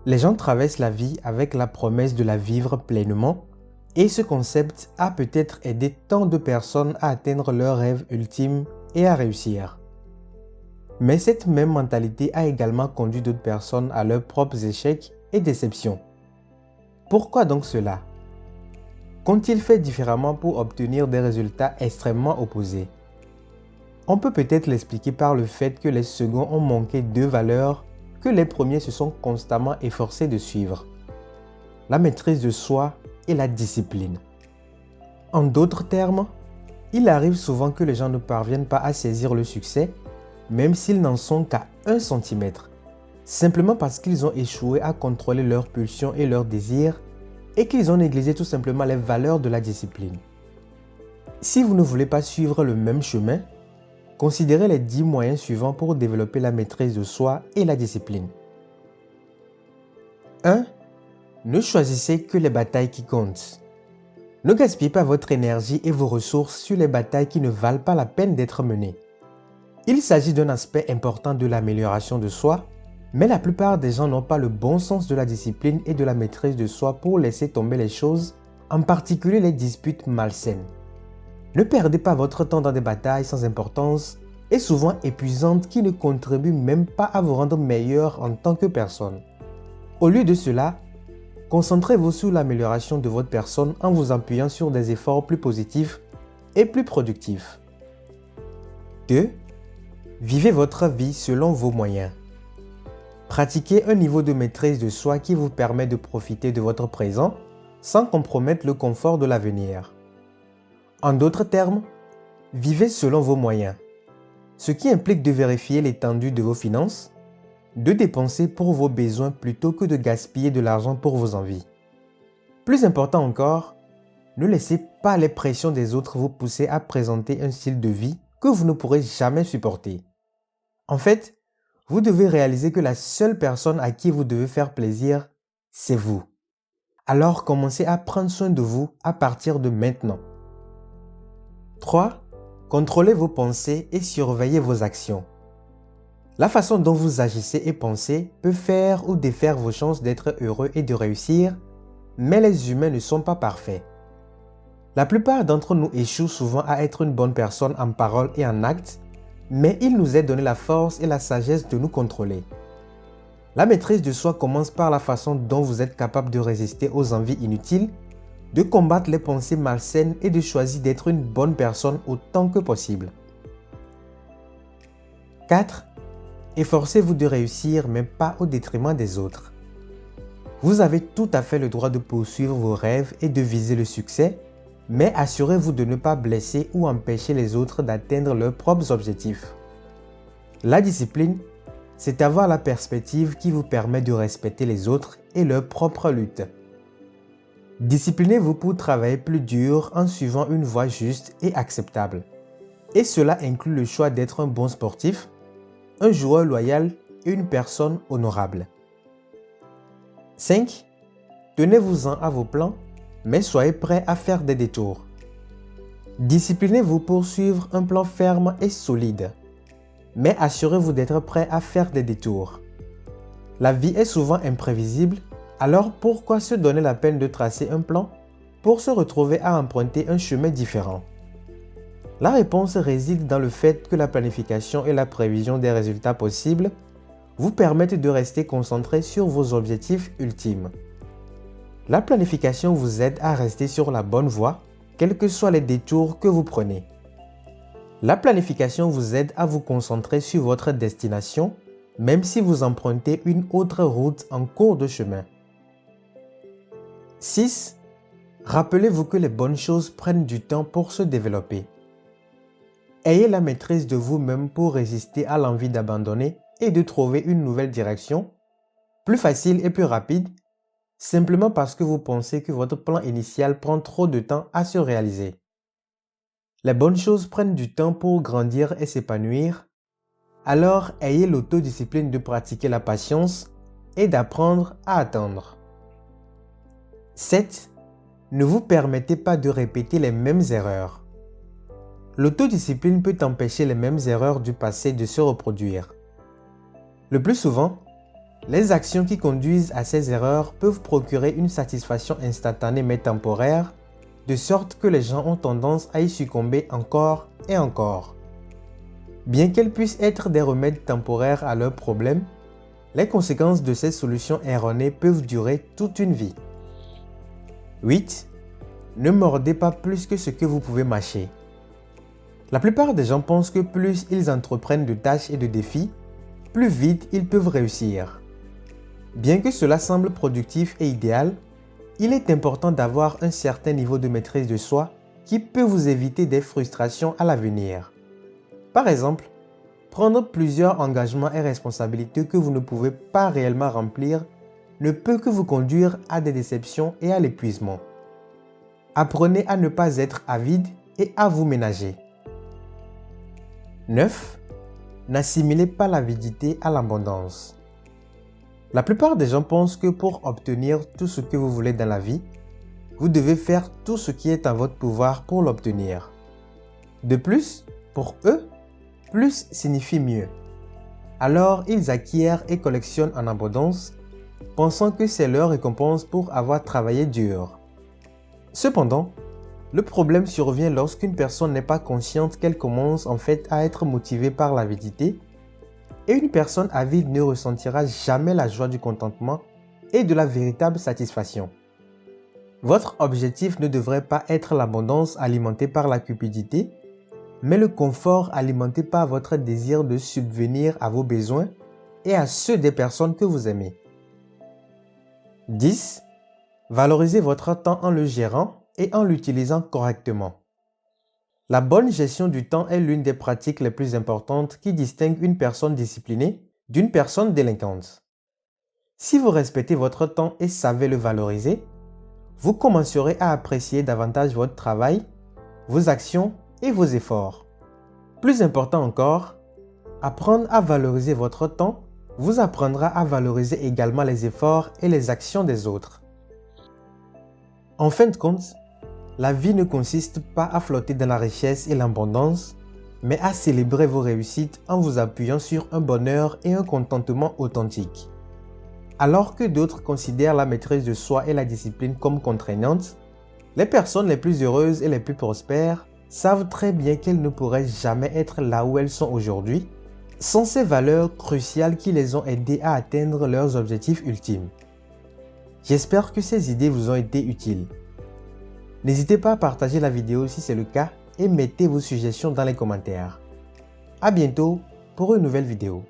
Les gens traversent la vie avec la promesse de la vivre pleinement et ce concept a peut-être aidé tant de personnes à atteindre leurs rêves ultimes et à réussir. Mais cette même mentalité a également conduit d'autres personnes à leurs propres échecs et déceptions. Pourquoi donc cela? Qu'ont-ils fait différemment pour obtenir des résultats extrêmement opposés? On peut peut-être l'expliquer par le fait que les seconds ont manqué deux valeurs que les premiers se sont constamment efforcés de suivre: la maîtrise de soi et la discipline. En d'autres termes, il arrive souvent que les gens ne parviennent pas à saisir le succès, même s'ils n'en sont qu'à 1 centimètre, simplement parce qu'ils ont échoué à contrôler leurs pulsions et leurs désirs et qu'ils ont négligé tout simplement les valeurs de la discipline. Si vous ne voulez pas suivre le même chemin, considérez les 10 moyens suivants pour développer la maîtrise de soi et la discipline. 1. Ne choisissez que les batailles qui comptent. Ne gaspillez pas votre énergie et vos ressources sur les batailles qui ne valent pas la peine d'être menées. Il s'agit d'un aspect important de l'amélioration de soi, mais la plupart des gens n'ont pas le bon sens de la discipline et de la maîtrise de soi pour laisser tomber les choses, en particulier les disputes malsaines. Ne perdez pas votre temps dans des batailles sans importance et souvent épuisantes qui ne contribuent même pas à vous rendre meilleur en tant que personne. Au lieu de cela, concentrez-vous sur l'amélioration de votre personne en vous appuyant sur des efforts plus positifs et plus productifs. 2. Vivez votre vie selon vos moyens. Pratiquez un niveau de maîtrise de soi qui vous permet de profiter de votre présent sans compromettre le confort de l'avenir. En d'autres termes, vivez selon vos moyens, ce qui implique de vérifier l'étendue de vos finances, de dépenser pour vos besoins plutôt que de gaspiller de l'argent pour vos envies. Plus important encore, ne laissez pas les pressions des autres vous pousser à présenter un style de vie que vous ne pourrez jamais supporter. En fait, vous devez réaliser que la seule personne à qui vous devez faire plaisir, c'est vous. Alors commencez à prendre soin de vous à partir de maintenant. 3. Contrôlez vos pensées et surveillez vos actions. La façon dont vous agissez et pensez peut faire ou défaire vos chances d'être heureux et de réussir, mais les humains ne sont pas parfaits. La plupart d'entre nous échouent souvent à être une bonne personne en parole et en acte, mais il nous est donné la force et la sagesse de nous contrôler. La maîtrise de soi commence par la façon dont vous êtes capable de résister aux envies inutiles, de combattre les pensées malsaines et de choisir d'être une bonne personne autant que possible. 4. Efforcez-vous de réussir, mais pas au détriment des autres. Vous avez tout à fait le droit de poursuivre vos rêves et de viser le succès, mais assurez-vous de ne pas blesser ou empêcher les autres d'atteindre leurs propres objectifs. La discipline, c'est avoir la perspective qui vous permet de respecter les autres et leur propre lutte. Disciplinez-vous pour travailler plus dur en suivant une voie juste et acceptable. Et cela inclut le choix d'être un bon sportif, un joueur loyal et une personne honorable. 5. Tenez-vous-en à vos plans, mais soyez prêt à faire des détours. Disciplinez-vous pour suivre un plan ferme et solide, mais assurez-vous d'être prêt à faire des détours. La vie est souvent imprévisible, alors pourquoi se donner la peine de tracer un plan pour se retrouver à emprunter un chemin différent? La réponse réside dans le fait que la planification et la prévision des résultats possibles vous permettent de rester concentré sur vos objectifs ultimes. La planification vous aide à rester sur la bonne voie, quels que soient les détours que vous prenez. La planification vous aide à vous concentrer sur votre destination, même si vous empruntez une autre route en cours de chemin. 6. Rappelez-vous que les bonnes choses prennent du temps pour se développer. Ayez la maîtrise de vous-même pour résister à l'envie d'abandonner et de trouver une nouvelle direction, plus facile et plus rapide, simplement parce que vous pensez que votre plan initial prend trop de temps à se réaliser. Les bonnes choses prennent du temps pour grandir et s'épanouir, alors ayez l'autodiscipline de pratiquer la patience et d'apprendre à attendre. 7. Ne vous permettez pas de répéter les mêmes erreurs. L'autodiscipline peut empêcher les mêmes erreurs du passé de se reproduire. Le plus souvent, Les actions qui conduisent à ces erreurs peuvent procurer une satisfaction instantanée mais temporaire, de sorte que les gens ont tendance à y succomber encore et encore. Bien qu'elles puissent être des remèdes temporaires à leurs problèmes, les conséquences de ces solutions erronées peuvent durer toute une vie. 8. Ne mordez pas plus que ce que vous pouvez mâcher. La plupart des gens pensent que plus ils entreprennent de tâches et de défis, plus vite ils peuvent réussir. Bien que cela semble productif et idéal, il est important d'avoir un certain niveau de maîtrise de soi qui peut vous éviter des frustrations à l'avenir. Par exemple, prendre plusieurs engagements et responsabilités que vous ne pouvez pas réellement remplir ne peut que vous conduire à des déceptions et à l'épuisement. Apprenez à ne pas être avide et à vous ménager. 9. N'assimilez pas l'avidité à l'abondance. La plupart des gens pensent que pour obtenir tout ce que vous voulez dans la vie, vous devez faire tout ce qui est en votre pouvoir pour l'obtenir. De plus, pour eux, plus signifie mieux. Alors, ils acquièrent et collectionnent en abondance, pensant que c'est leur récompense pour avoir travaillé dur. Cependant, le problème survient lorsqu'une personne n'est pas consciente qu'elle commence en fait à être motivée par l'avidité, et une personne avide ne ressentira jamais la joie du contentement et de la véritable satisfaction. Votre objectif ne devrait pas être l'abondance alimentée par la cupidité, mais le confort alimenté par votre désir de subvenir à vos besoins et à ceux des personnes que vous aimez. 10. Valorisez votre temps en le gérant et en l'utilisant correctement. La bonne gestion du temps est l'une des pratiques les plus importantes qui distinguent une personne disciplinée d'une personne délinquante. Si vous respectez votre temps et savez le valoriser, vous commencerez à apprécier davantage votre travail, vos actions et vos efforts. Plus important encore, apprendre à valoriser votre temps vous apprendra à valoriser également les efforts et les actions des autres. En fin de compte, la vie ne consiste pas à flotter dans la richesse et l'abondance, mais à célébrer vos réussites en vous appuyant sur un bonheur et un contentement authentiques. Alors que d'autres considèrent la maîtrise de soi et la discipline comme contraignantes, les personnes les plus heureuses et les plus prospères savent très bien qu'elles ne pourraient jamais être là où elles sont aujourd'hui sans ces valeurs cruciales qui les ont aidées à atteindre leurs objectifs ultimes. J'espère que ces idées vous ont été utiles. N'hésitez pas à partager la vidéo si c'est le cas et mettez vos suggestions dans les commentaires. À bientôt pour une nouvelle vidéo.